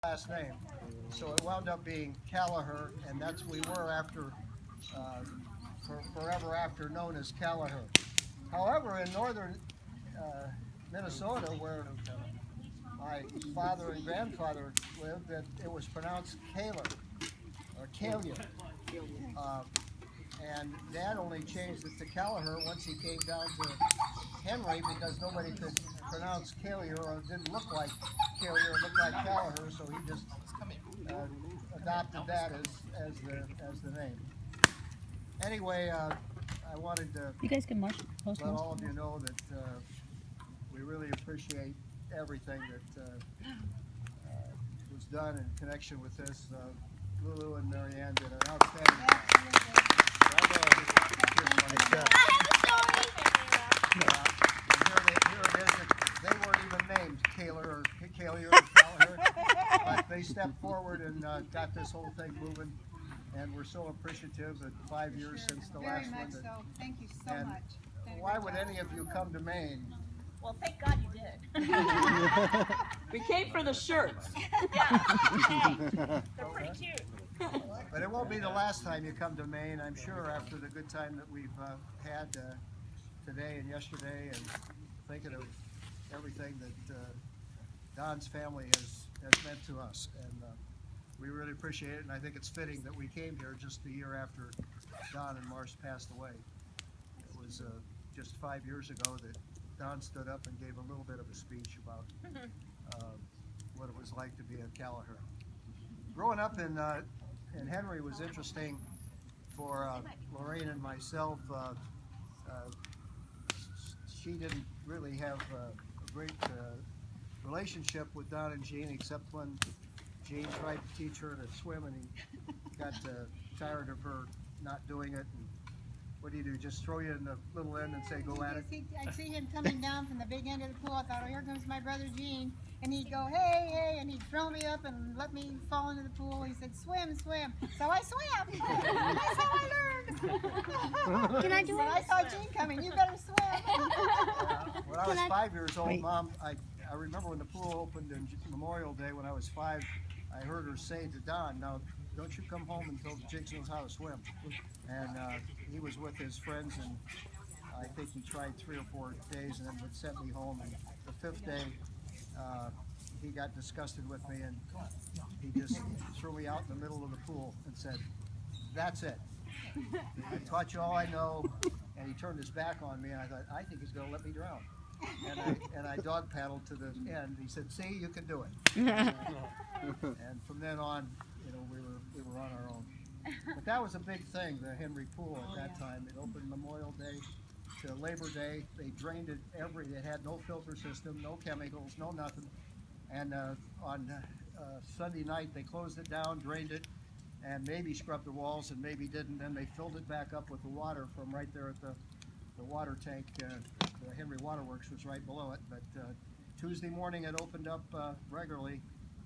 last name. So it wound up being Kaliher, and that's we were after forever after known as Kaliher. However, in northern Minnesota, where my father and grandfather lived, that it was pronounced Kaler or Kalier. And Dad only changed it to Kaliher once he came down to Henry because nobody could pronounce Kalier, or it didn't look like Kalier, it looked like Kaliher, so he just adopted that as the name. Anyway, I wanted to let all of you know that we really appreciate everything that was done in connection with this. Lulu and Marianne did an outstanding job. Here it is. They weren't even named Kaliher or Kaliher, but they stepped forward and got this whole thing moving. And we're so appreciative that 5 years since the last one. So. Thank you so much. Why would any of you come to Maine? Well, thank God you did. We came for the shirts. Yeah. They're pretty cute. But it won't be the last time you come to Maine, I'm sure, after the good time that we've had today and yesterday, and thinking of everything that Don's family has meant to us. And we really appreciate it, and I think it's fitting that we came here just a year after Don and Marsh passed away. It was just 5 years ago that Don stood up and gave a little bit of a speech about what it was like to be a Kaliher. Growing up in Henry was interesting for Lorraine and myself. She didn't really have a great relationship with Don and Jean, except when Jean tried to teach her to swim, and he got tired of her not doing it. And what do? Just throw you in the little end and say, go at it? I'd see him coming down from the big end of the pool. I thought, oh, here comes my brother Gene. And he'd go, hey, hey, and he'd throw me up and let me fall into the pool. He said, swim, swim. So I swam. That's how I learned. Can I do it? I saw Gene coming. You better swim. When I was 5 years old, Mom, I remember when the pool opened on Memorial Day when I was 5, I heard her say to Don, now, don't you come home until Jiggs knows how to swim. And he was with his friends, and I think he tried 3 or 4 days and then would send me home. And the 5th day, he got disgusted with me, and he just threw me out in the middle of the pool and said, that's it. I taught you all I know. And he turned his back on me, and I thought, I think he's going to let me drown. And I dog paddled to the end. He said, see, you can do it. And from then on, you know, we were on our own. But that was a big thing, the Henry Pool at that time. It opened Memorial Day to Labor Day. They drained it it had no filter system, no chemicals, no nothing. And on Sunday night, they closed it down, drained it, and maybe scrubbed the walls and maybe didn't. Then they filled it back up with the water from right there at the water tank. The Henry Waterworks was right below it. But Tuesday morning it opened up regularly,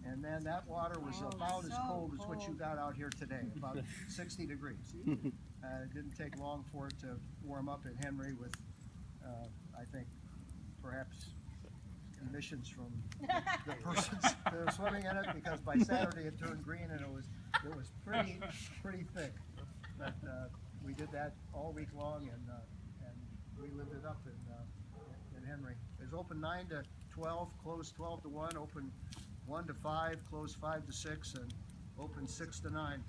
and then that water was about as cold as what you got out here today, about 60 degrees. It didn't take long for it to warm up in Henry with, I think, perhaps emissions from the persons that were swimming in it, because by Saturday it turned green and it was pretty thick. But we did that all week long, and we lived it up in Henry. It was open 9 to 12, closed 12 to 1, open 1 to 5, closed 5 to 6, and open 6 to 9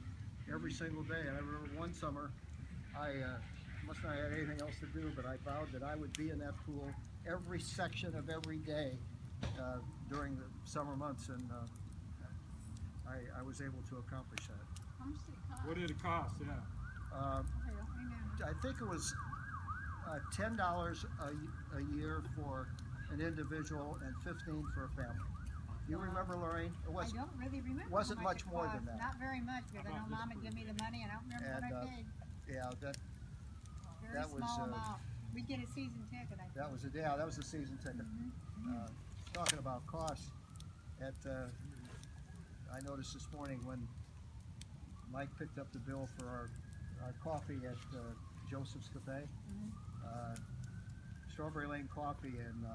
every single day. And I remember one summer, I must not have had anything else to do, but I vowed that I would be in that pool every section of every day during the summer months, and I was able to accomplish that. How much did it cost? What did it cost? Yeah. I think it was $10 a year for an individual and $15 for a family. You remember, Lorraine? It I don't really remember. Wasn't how much much more than that. Not very much, because I know Mom would give me the money, and I don't remember what I paid. Yeah, Very that was, small amount. We get a season ticket, I think. that was a season ticket. Talking about costs, I noticed this morning when Mike picked up the bill for our coffee at Joseph's Cafe, Strawberry Lane coffee, and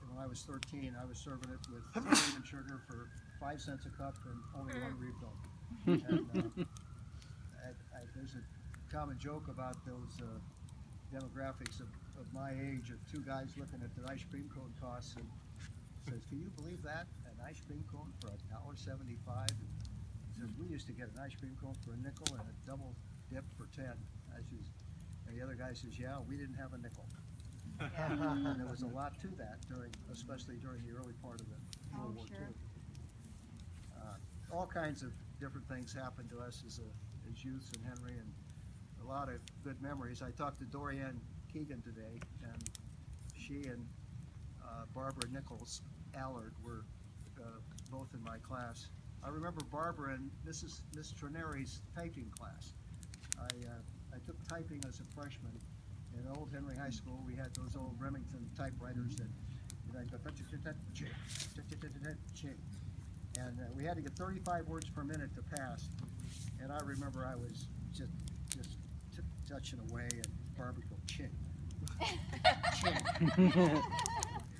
when I was 13, I was serving it with cream and sugar for 5 cents a cup and only one refill. And, there's a common joke about those demographics of my age of two guys looking at their ice cream cone costs and says, "Can you believe that? An ice cream cone for $1.75?" He says, "We used to get an ice cream cone for a nickel and a double dip for 10." And the other guy says, "Yeah, we didn't have a nickel." And there was a lot to that especially during the early part of the World War II. All kinds of different things happened to us as youths in Henry, and a lot of good memories. I talked to Dorianne Keegan today, and she and Barbara Nichols Allard were both in my class. I remember Barbara in Miss Trineri's typing class. I took typing as a freshman in Old Henry High School. We had those old Remington typewriters that I'd go and we had to get 35 words per minute to pass. And I remember I was just touching away, and Barbara would go, "Ching, ching."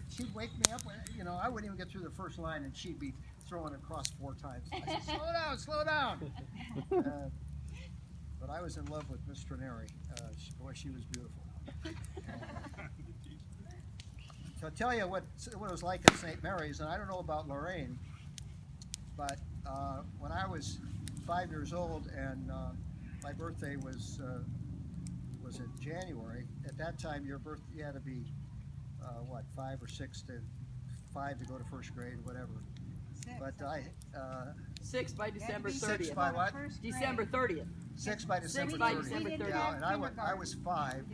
She'd wake me up. I wouldn't even get through the first line, and she'd be throwing it across 4 times. I said, "Slow down, slow down." But I was in love with Miss Trineri. Boy, she was beautiful. So I'll tell you what it was like at St. Mary's, and I don't know about Lorraine, but when I was 5 years old and my birthday was in January, at that time you had to be 5 or 6 to 5 to go to first grade, whatever. 6. But 6 by December 30th. 6 by what? December 30th. 6 by December 6 by 30th. December 30th. Yeah, and I was 5,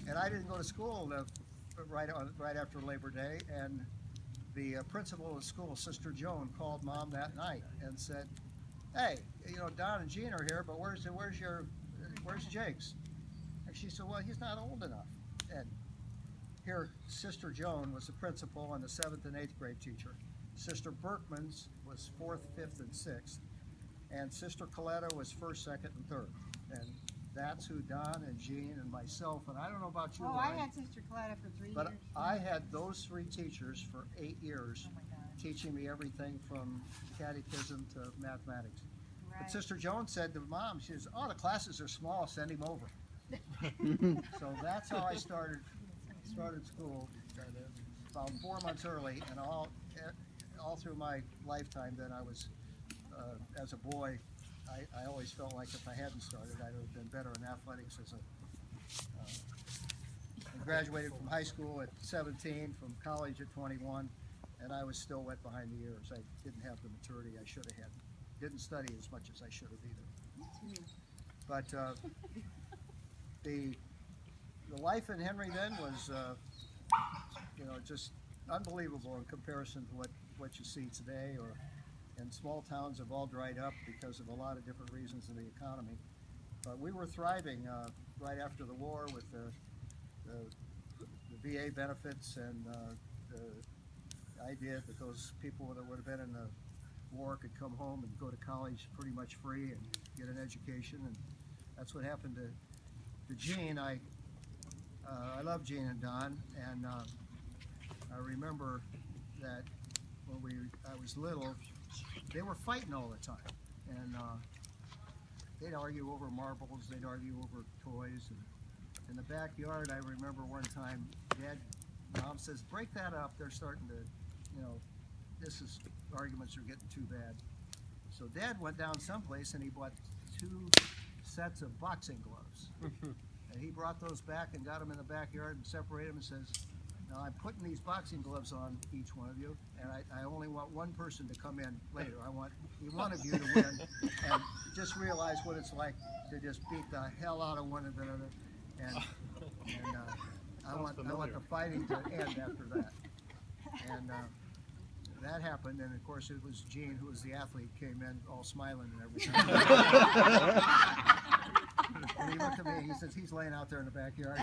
and I didn't go to school right after Labor Day, and the principal of the school, Sister Joan, called Mom that night and said, "Hey, Don and Jean are here, but where's Jiggs?" And she said, "Well, he's not old enough." And here, Sister Joan was the principal and the 7th and 8th grade teacher. Sister Berkman's was 4th, 5th, and 6th. And Sister Kaliher was 1st, 2nd, and 3rd. And that's who Don and Jean and myself, and I don't know about you, Oh, Lauren, I had Sister Kaliher for 3 but years. I had those 3 teachers for 8 years, Oh my gosh. teaching me everything from catechism to mathematics. Right. But Sister Joan said to Mom, she says, "Oh, the classes are small, send him over." So that's how I started school, about 4 months early, and all through my lifetime. Then I was, as a boy, I always felt like if I hadn't started, I'd have been better in athletics. I graduated from high school at 17, from college at 21, and I was still wet behind the ears. I didn't have the maturity I should have had. Didn't study as much as I should have either. But the life in Henry then was, just unbelievable in comparison to what you see today. And small towns have all dried up because of a lot of different reasons in the economy. But we were thriving right after the war with the VA benefits and the idea that those people that would have been in the war could come home and go to college pretty much free and get an education. And that's what happened to Jean. I love Jean and Don, and I remember that when I was little, they were fighting all the time, and they'd argue over marbles, they'd argue over toys, and in the backyard, I remember one time, Mom says, "Break that up, they're starting to, arguments are getting too bad." So Dad went down someplace and he bought 2 sets of boxing gloves. And he brought those back and got them in the backyard and separated them and says, "Now I'm putting these boxing gloves on each one of you, and I only want one person to come in later. I want one of you to win and just realize what it's like to just beat the hell out of one another. And I want the fighting to end after that." And that happened, and of course it was Gene, who was the athlete, came in all smiling and everything. And he looked at me, he says, "He's laying out there in the backyard."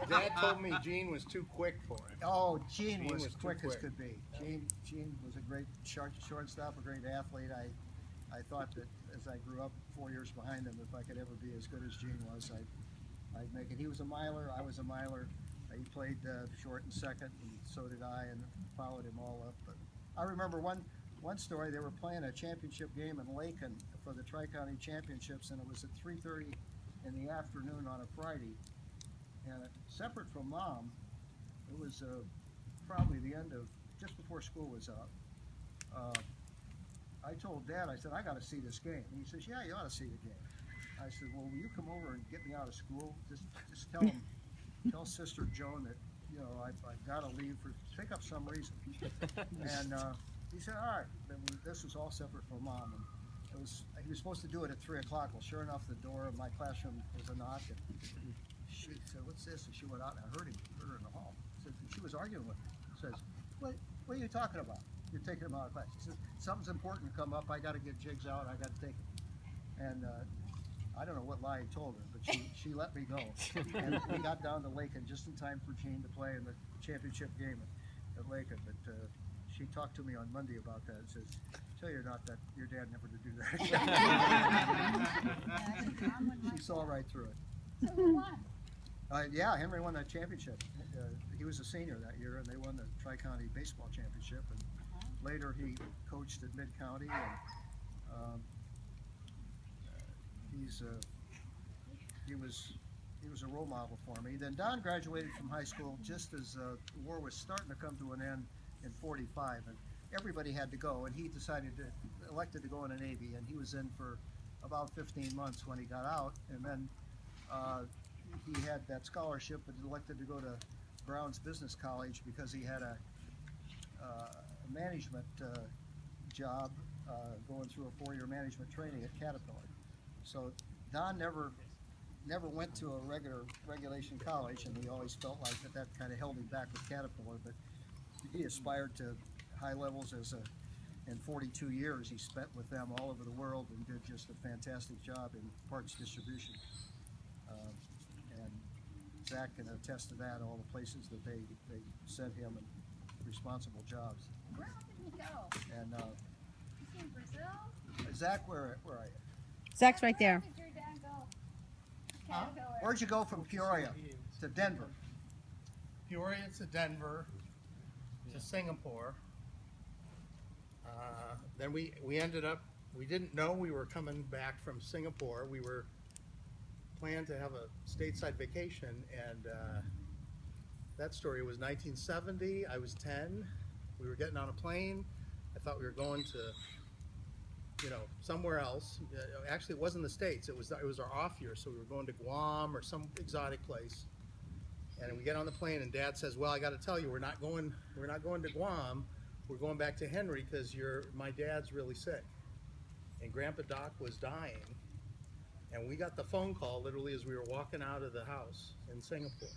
Dad told me Gene was too quick for him. Oh, Gene was quick as quick. could be. Gene was a great shortstop, a great athlete. I thought that as I grew up 4 years behind him, if I could ever be as good as Gene was, I'd make it. He was a miler, I was a miler. He played short and second, and so did I, and followed him all up. But I remember one story. They were playing a championship game in Lakin for the Tri-County Championships, and it was at 3:30 in the afternoon on a Friday. And separate from Mom, it was probably the end of just before school was out. I told Dad, I said, I got to see this game. And he says, yeah, you ought to see the game. I said, well, will you come over and get me out of school? Just tell Sister Joan that, you know, I've got to leave for pick up some reason. And he said, all right. This was all separate from Mom. And he was supposed to do it at 3 o'clock. Well, sure enough, the door of my classroom was a knock. And she said, what's this? And she went out, and I heard her in the hall. She was arguing with me. Says, what are you talking about? You're taking him out of class. She says, something's important to come up. I got to get Jiggs out. I got to take him. And I don't know what lie I told her, but she let me go. And we got down to Lakin just in time for Gene to play in the championship game at Lakin. But she talked to me on Monday about that and says, tell you not that your dad never did do that. She saw right through it. So who won? Yeah, Henry won that championship. He was a senior that year, and they won the Tri-County Baseball Championship. And later, he coached at Mid-County, and he was a role model for me. Then Don graduated from high school just as the war was starting to come to an end in '45, and everybody had to go. And he elected to go in the Navy, and he was in for about 15 months when he got out, and then. He had that scholarship, but elected to go to Brown's Business College because he had a management job going through a 4-year management training at Caterpillar. So Don never went to a regulation college, and he always felt like that kind of held him back with Caterpillar. But he aspired to high levels in 42 years he spent with them all over the world, and did just a fantastic job in parts distribution. And Zach can attest to that, all the places that they sent him and responsible jobs. Where did he go? And Is he in Brazil? Zach, where are you? Zach's right there. Where did your dad go? Huh? Caterpillar. Where'd you go from Peoria to Denver? Peoria to Denver to Singapore. Then we ended up, we didn't know we were coming back from Singapore. We were planned to have a stateside vacation, and that story was 1970. I was 10. We were getting on a plane. I thought we were going to, you know, somewhere else. Actually, it wasn't the States. It was our off year, so we were going to Guam or some exotic place. And we get on the plane, and Dad says, "Well, I got to tell you, we're not going to Guam. We're going back to Henry because my dad's really sick, and Grandpa Doc was dying." And we got the phone call literally as we were walking out of the house in Singapore.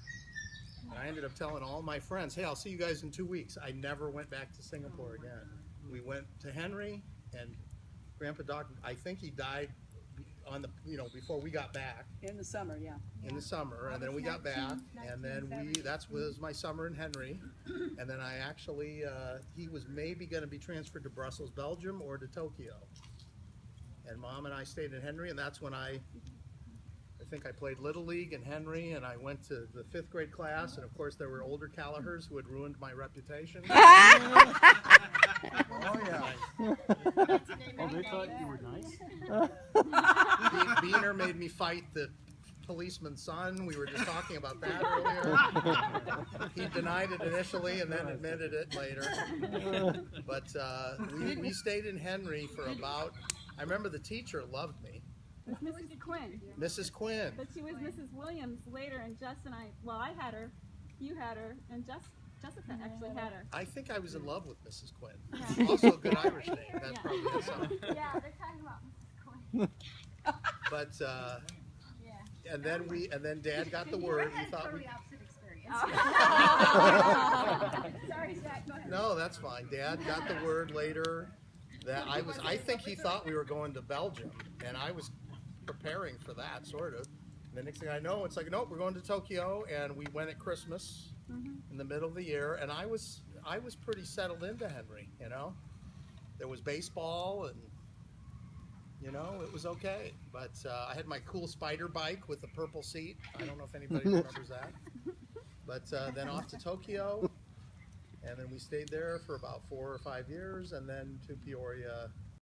And I ended up telling all my friends, "Hey, I'll see you guys in 2 weeks." I never went back to Singapore again. We went to Henry, and Grandpa Doc, I think he died on the, before we got back. In the summer, yeah. In the summer, and then we got back, and then that was my summer in Henry. And then I actually, he was maybe going to be transferred to Brussels, Belgium, or to Tokyo. And Mom and I stayed in Henry, and that's when I think I played Little League in Henry, and I went to the 5th grade class, and of course there were older Kalihers who had ruined my reputation. Oh yeah. Oh, they thought you were nice? Beaner made me fight the policeman's son. We were just talking about that earlier. He denied it initially and then admitted it later. But we stayed in Henry for about, I remember the teacher loved me. Mrs. Quinn. Mrs. Quinn. But she was Mrs. Williams later, and Jess and I, well, I had her, you had her, and Jessica actually had her. I think I was in love with Mrs. Quinn. Yeah. Also a good Irish name. That Yeah. probably has something. Yeah, they're talking about Mrs. Quinn. But Yeah. and then Dad got the word. We thought we. opposite experience. Sorry, Zach, go ahead. No, that's fine. Dad got the word later that I think he thought we were going to Belgium, and I was preparing for that, sort of. And the next thing I know, it's like, nope, we're going to Tokyo, and we went at Christmas in the middle of the year, and I was pretty settled into Henry, There was baseball, and, it was okay. But I had my cool spider bike with the purple seat. I don't know if anybody remembers that. But then off to Tokyo. And then we stayed there for about 4 or 5 years, and then to Peoria